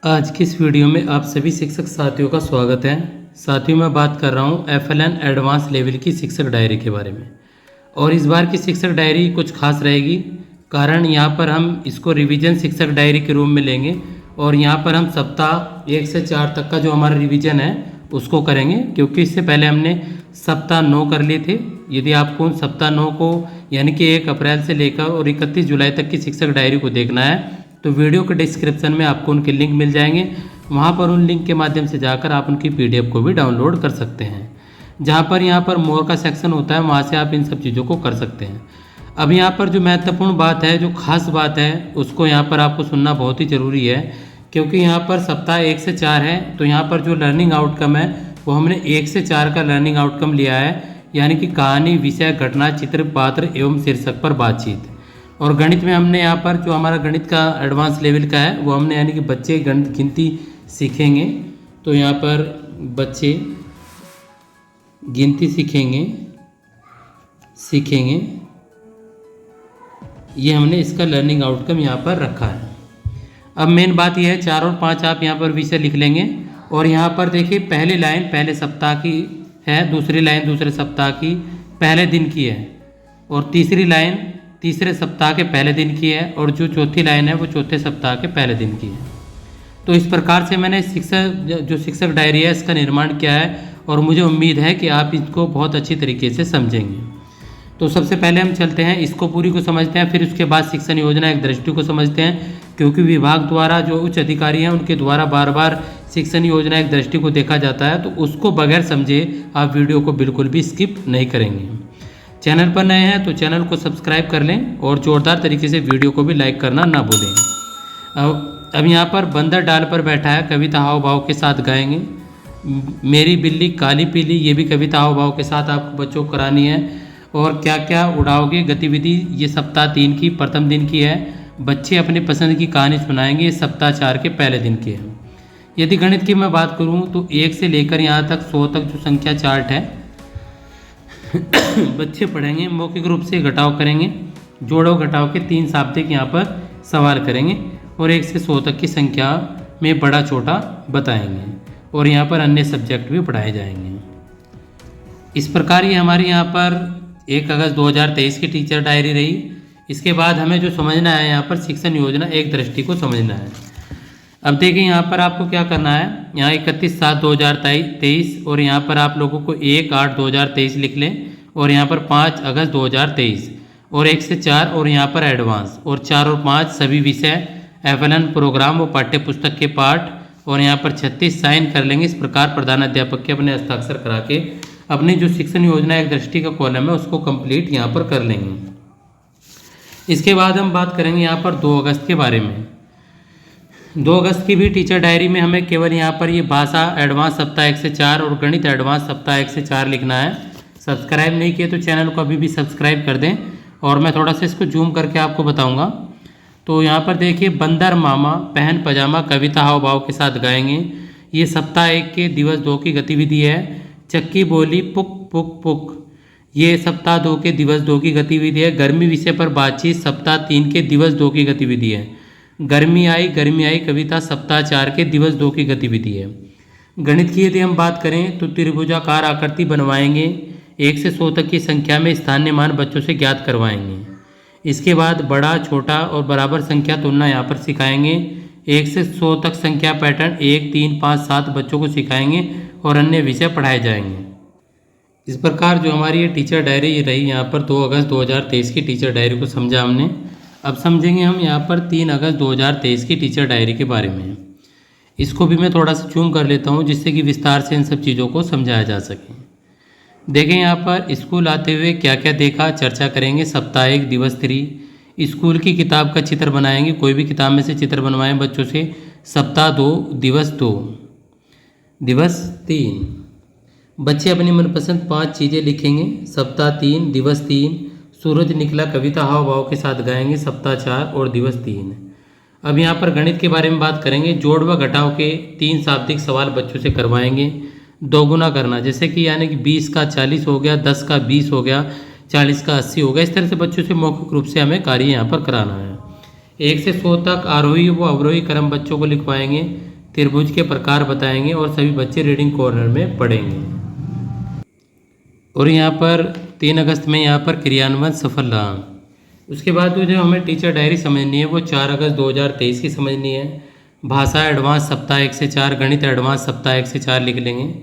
आज की इस वीडियो में आप सभी शिक्षक साथियों का स्वागत है। साथियों मैं बात कर रहा हूँ FLN एडवांस लेवल की शिक्षक डायरी के बारे में। और इस बार की शिक्षक डायरी कुछ खास रहेगी, कारण यहाँ पर हम इसको रिवीजन शिक्षक डायरी के रूप में लेंगे और यहाँ पर हम सप्ताह 1 से 4 तक का जो हमारा रिवीजन है उसको करेंगे, क्योंकि इससे पहले हमने सप्ताह 9 कर लिए थे। यदि आपको उन सप्ताह 9 को यानी कि 1 अप्रैल से लेकर और 31 जुलाई तक की शिक्षक डायरी को देखना है तो वीडियो के डिस्क्रिप्शन में आपको उनके लिंक मिल जाएंगे। वहाँ पर उन लिंक के माध्यम से जाकर आप उनकी PDF को भी डाउनलोड कर सकते हैं। जहाँ पर यहाँ पर मोर का सेक्शन होता है वहाँ से आप इन सब चीज़ों को कर सकते हैं। अब यहाँ पर जो महत्वपूर्ण बात है, जो खास बात है, उसको यहाँ पर आपको सुनना बहुत ही ज़रूरी है, क्योंकि यहाँ पर सप्ताह 1 से 4 है तो यहाँ पर जो लर्निंग आउटकम है वो हमने 1 से 4 का लर्निंग आउटकम लिया है, यानी कि कहानी, विषय, घटना, चित्र, पात्र एवं शीर्षक पर बातचीत। और गणित में हमने यहाँ पर जो हमारा गणित का एडवांस लेवल का है वो हमने यानी कि बच्चे गणित गिनती सीखेंगे। तो यहाँ पर बच्चे गिनती सीखेंगे ये हमने इसका लर्निंग आउटकम यहाँ पर रखा है। अब मेन बात यह है 4 और 5 आप यहाँ पर विषय लिख लेंगे। और यहाँ पर देखिए पहली लाइन पहले सप्ताह की है, दूसरी लाइन दूसरे सप्ताह की पहले दिन की है, और तीसरी लाइन तीसरे सप्ताह के पहले दिन की है, और जो चौथी लाइन है वो चौथे सप्ताह के पहले दिन की है। तो इस प्रकार से मैंने शिक्षक डायरी है इसका निर्माण किया है और मुझे उम्मीद है कि आप इसको बहुत अच्छी तरीके से समझेंगे। तो सबसे पहले हम चलते हैं इसको पूरी को समझते हैं, फिर उसके बाद शिक्षण योजना एक दृष्टि को समझते हैं, क्योंकि विभाग द्वारा जो उच्च अधिकारी हैं उनके द्वारा बार बार शिक्षण योजना एक दृष्टि को देखा जाता है, तो उसको बगैर समझे आप वीडियो को बिल्कुल भी स्किप नहीं करेंगे। चैनल पर नए हैं तो चैनल को सब्सक्राइब कर लें और ज़ोरदार तरीके से वीडियो को भी लाइक करना ना भूलें। अब यहाँ पर बंदर डाल पर बैठा है, कविता हाव भाव के साथ गाएंगे। मेरी बिल्ली काली पीली, ये भी कविता हाव भाव के साथ आपको बच्चों को करानी है। और क्या क्या उड़ाओगे गतिविधि, ये सप्ताह 3 की प्रथम दिन की है। बच्चे अपने पसंद की कहानी सुनाएंगे, ये सप्ताह 4 के पहले दिन की है। यदि गणित की मैं बात करूँ तो 1 से लेकर यहाँ तक 100 तक जो संख्या चार्ट है बच्चे पढ़ेंगे, मौखिक रूप से घटाव करेंगे, जोड़ो घटाव के 3 शाब्दिक यहाँ पर सवाल करेंगे और 1 से 100 तक की संख्या में बड़ा छोटा बताएंगे, और यहाँ पर अन्य सब्जेक्ट भी पढ़ाए जाएंगे। इस प्रकार ये हमारी यहाँ पर 1 अगस्त 2023 की टीचर डायरी रही। इसके बाद हमें जो समझना है यहाँ पर शिक्षण योजना एक दृष्टि को समझना है। अब देखिए यहाँ पर आपको क्या करना है, यहाँ 31/7/2023 और यहाँ पर आप लोगों को 1/8/2023 लिख लें, और यहाँ पर 5 अगस्त 2023 और 1 से 4 और यहाँ पर एडवांस, और 4 और 5 सभी विषय, FLN प्रोग्राम व पाठ्य पुस्तक के पाठ, और यहाँ पर 36 साइन कर लेंगे। इस प्रकार प्रधान अध्यापक के अपने हस्ताक्षर करा के अपनी जो शिक्षण योजना एक दृष्टि का कॉलम है उसको कंप्लीट यहाँ पर कर लेंगे। इसके बाद हम बात करेंगे यहाँ पर 2 अगस्त के बारे में। 2 अगस्त की भी टीचर डायरी में हमें केवल यहाँ पर ये भाषा एडवांस सप्ताह 1 से 4 और गणित एडवांस सप्ताह 1 से 4 लिखना है। सब्सक्राइब नहीं किए तो चैनल को अभी भी सब्सक्राइब कर दें, और मैं थोड़ा सा इसको जूम करके आपको बताऊंगा। तो यहाँ पर देखिए बंदर मामा पहन पजामा कविता हाव भाव के साथ गाएंगे, ये सप्ताह 1 के दिवस 2 की गतिविधि है। चक्की बोली पुक पुक पुक, ये सप्ताह 2 के दिवस 2 की गतिविधि है। गर्मी विषय पर बातचीत सप्ताह 3 के दिवस 2 की गतिविधि है। गर्मी आई कविता सप्ताह 4 के दिवस 2 की गतिविधि है। गणित की यदि हम बात करें तो त्रिभुजाकार आकृति बनवाएंगे, 1 से 100 तक की संख्या में स्थानीय मान बच्चों से ज्ञात करवाएंगे। इसके बाद बड़ा, छोटा और बराबर संख्या तुलना यहाँ पर सिखाएंगे। 1 से 100 तक संख्या पैटर्न 1, 3, 5, 7 बच्चों को सिखाएंगे और अन्य विषय पढ़ाए जाएंगे। इस प्रकार जो हमारी ये टीचर डायरी रही, यहाँ पर 2 अगस्त 2023 की टीचर डायरी को समझा हमने। अब समझेंगे हम यहाँ पर 3 अगस्त 2023 की टीचर डायरी के बारे में। इसको भी मैं थोड़ा सा जूम कर लेता हूँ जिससे कि विस्तार से इन सब चीज़ों को समझाया जा सके। देखें यहाँ पर स्कूल आते हुए क्या क्या देखा चर्चा करेंगे। सप्ताह 1 दिवस 3 स्कूल की किताब का चित्र बनाएंगे, कोई भी किताब में से चित्र बनवाएं बच्चों से। सप्ताह 2 दिवस 2 दिवस 3 बच्चे अपनी मनपसंद 5 चीज़ें लिखेंगे। सप्ताह 3 दिवस 3 सूरज निकला कविता हाव भाव के साथ गाएंगे, सप्ताह 4 और दिवस 3। अब यहाँ पर गणित के बारे में बात करेंगे। जोड़ व घटाव के 3 शाब्दिक सवाल बच्चों से करवाएंगे। दोगुना करना, जैसे कि यानी कि 20 का 40 हो गया, 10 का 20 हो गया, 40 का 80 हो गया। इस तरह से बच्चों से मौखिक रूप से हमें कार्य यहाँ पर कराना है। 1 से 100 तक आरोही व अवरोही क्रम बच्चों को लिखवाएंगे, त्रिभुज के प्रकार बताएंगे और सभी बच्चे रीडिंग कॉर्नर में पढ़ेंगे। और यहाँ पर 3 अगस्त में यहाँ पर क्रियान्वयन सफल रहा। उसके बाद जो हमें टीचर डायरी समझनी है वो 4 अगस्त 2023 की समझनी है। भाषा एडवांस सप्ताह 1 से 4, गणित एडवांस सप्ताह 1 से 4 लिख लेंगे।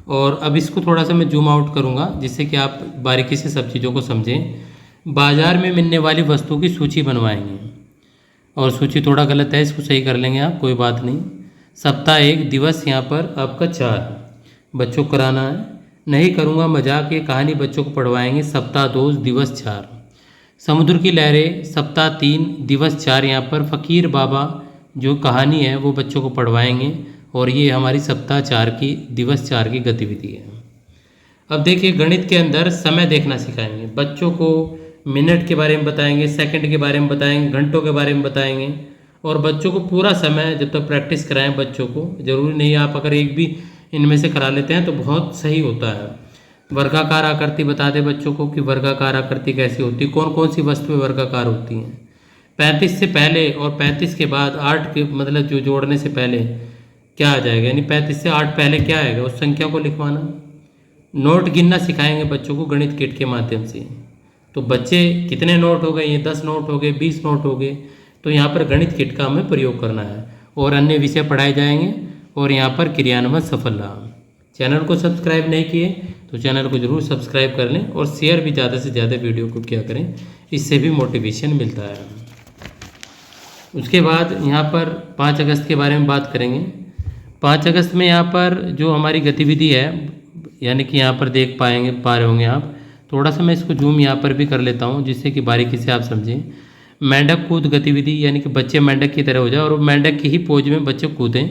और अब इसको थोड़ा सा मैं जूम आउट करूँगा जिससे कि आप बारीकी से सब चीज़ों को समझें। बाजार में मिलने वाली वस्तुओं की सूची बनवाएंगे, और सूची थोड़ा गलत है, इसको सही कर लेंगे आप, कोई बात नहीं। सप्ताह 1 दिवस यहाँ पर आपका 4 बच्चों को कराना है। नहीं करूँगा मजाक, ये कहानी बच्चों को पढ़वाएंगे। सप्ताह 2 दिवस 4 समुद्र की लहरें। सप्ताह 3 दिवस 4 यहाँ पर फ़कीर बाबा जो कहानी है वो बच्चों को पढ़वाएंगे, और ये हमारी सप्ताह 4 की दिवस 4 की गतिविधि है। अब देखिए गणित के अंदर समय देखना सिखाएंगे बच्चों को। मिनट के बारे में बताएंगे, सेकंड के बारे में बताएंगे, घंटों के बारे में बताएंगे, और बच्चों को पूरा समय जब तक प्रैक्टिस कराएं बच्चों को। ज़रूरी नहीं आप अगर एक भी इनमें से करा लेते हैं तो बहुत सही होता है। वर्गाकार आकृति बता दें बच्चों को कि वर्गाकार आकृति कैसी होती है, कौन कौन सी वस्तुएं वर्गाकार होती हैं। 35 से पहले और 35 के बाद 8 के मतलब जो जोड़ने से पहले क्या आ जाएगा, यानी 35 से 8 पहले क्या आएगा उस संख्या को लिखवाना। नोट गिनना सिखाएंगे बच्चों को गणित किट के माध्यम से। तो बच्चे कितने नोट हो गए, ये 10 नोट हो गए, 20 नोट हो गए, तो यहाँ पर गणित किट का हमें प्रयोग करना है। और अन्य विषय पढ़ाए जाएंगे, और यहाँ पर क्रियान्वयन सफल रहा। चैनल को सब्सक्राइब नहीं किए तो चैनल को ज़रूर सब्सक्राइब कर लें, और शेयर भी ज़्यादा से ज़्यादा वीडियो को क्या करें, इससे भी मोटिवेशन मिलता है। उसके बाद यहाँ पर 5 अगस्त के बारे में बात करेंगे। 5 अगस्त में यहाँ पर जो हमारी गतिविधि है, यानी कि यहाँ पर देख पा रहे होंगे आप, थोड़ा सा मैं इसको जूम यहाँ पर भी कर लेता हूँ जिससे कि बारीकी से आप समझें। मेंढक कूद गतिविधि, यानी कि बच्चे मेंढक की तरह हो जाए और मेंढक की ही पोज में बच्चे कूदें,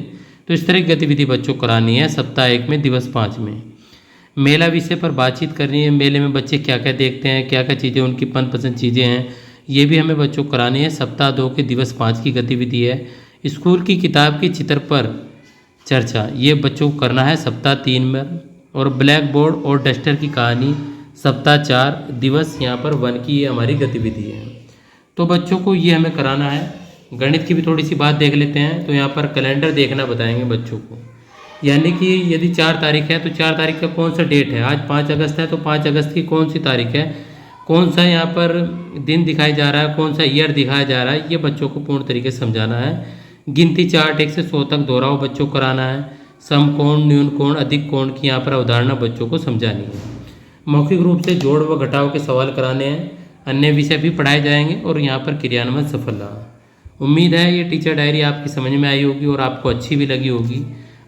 तो इस तरह की गतिविधि बच्चों को करानी है सप्ताह 1 में दिवस 5 में। मेला विषय पर बातचीत करनी है। मेले में बच्चे क्या क्या देखते हैं, क्या क्या चीज़ें उनकी मनपसंद चीज़ें हैं, ये भी हमें बच्चों को करानी है। सप्ताह 2 के दिवस 5 की गतिविधि है। स्कूल की किताब के चित्र पर चर्चा, ये बच्चों को करना है सप्ताह 3 में। और ब्लैक बोर्ड और डस्टर की कहानी सप्ताह 4 दिवस यहाँ पर 1 की ये हमारी गतिविधि है। तो बच्चों को ये हमें कराना है। गणित की भी थोड़ी सी बात देख लेते हैं। तो यहाँ पर कैलेंडर देखना बताएंगे बच्चों को, यानी कि यदि 4 तारीख है तो 4 तारीख का कौन सा डेट है। आज 5 अगस्त है तो 5 अगस्त की कौन सी तारीख है, कौन सा यहाँ पर दिन दिखाई जा रहा है, कौन सा ईयर दिखाया जा रहा है, ये बच्चों को पूर्ण तरीके से समझाना है। गिनती चार्ट 1 से 100 तक दोहराव बच्चों को कराना है। समकोण, न्यून कोण, अधिक कोण की यहाँ पर अवधारणा बच्चों को समझानी है। मौखिक रूप से जोड़ व घटाव के सवाल कराने हैं। अन्य विषय भी पढ़ाए जाएंगे, और यहाँ पर क्रियान्वयन सफल रहा। उम्मीद है ये टीचर डायरी आपकी समझ में आई होगी और आपको अच्छी भी लगी होगी,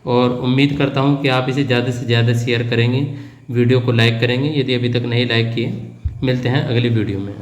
और उम्मीद करता हूँ कि आप इसे ज़्यादा से ज़्यादा शेयर करेंगे, वीडियो को लाइक करेंगे यदि अभी तक नहीं लाइक किए। मिलते हैं अगली वीडियो में।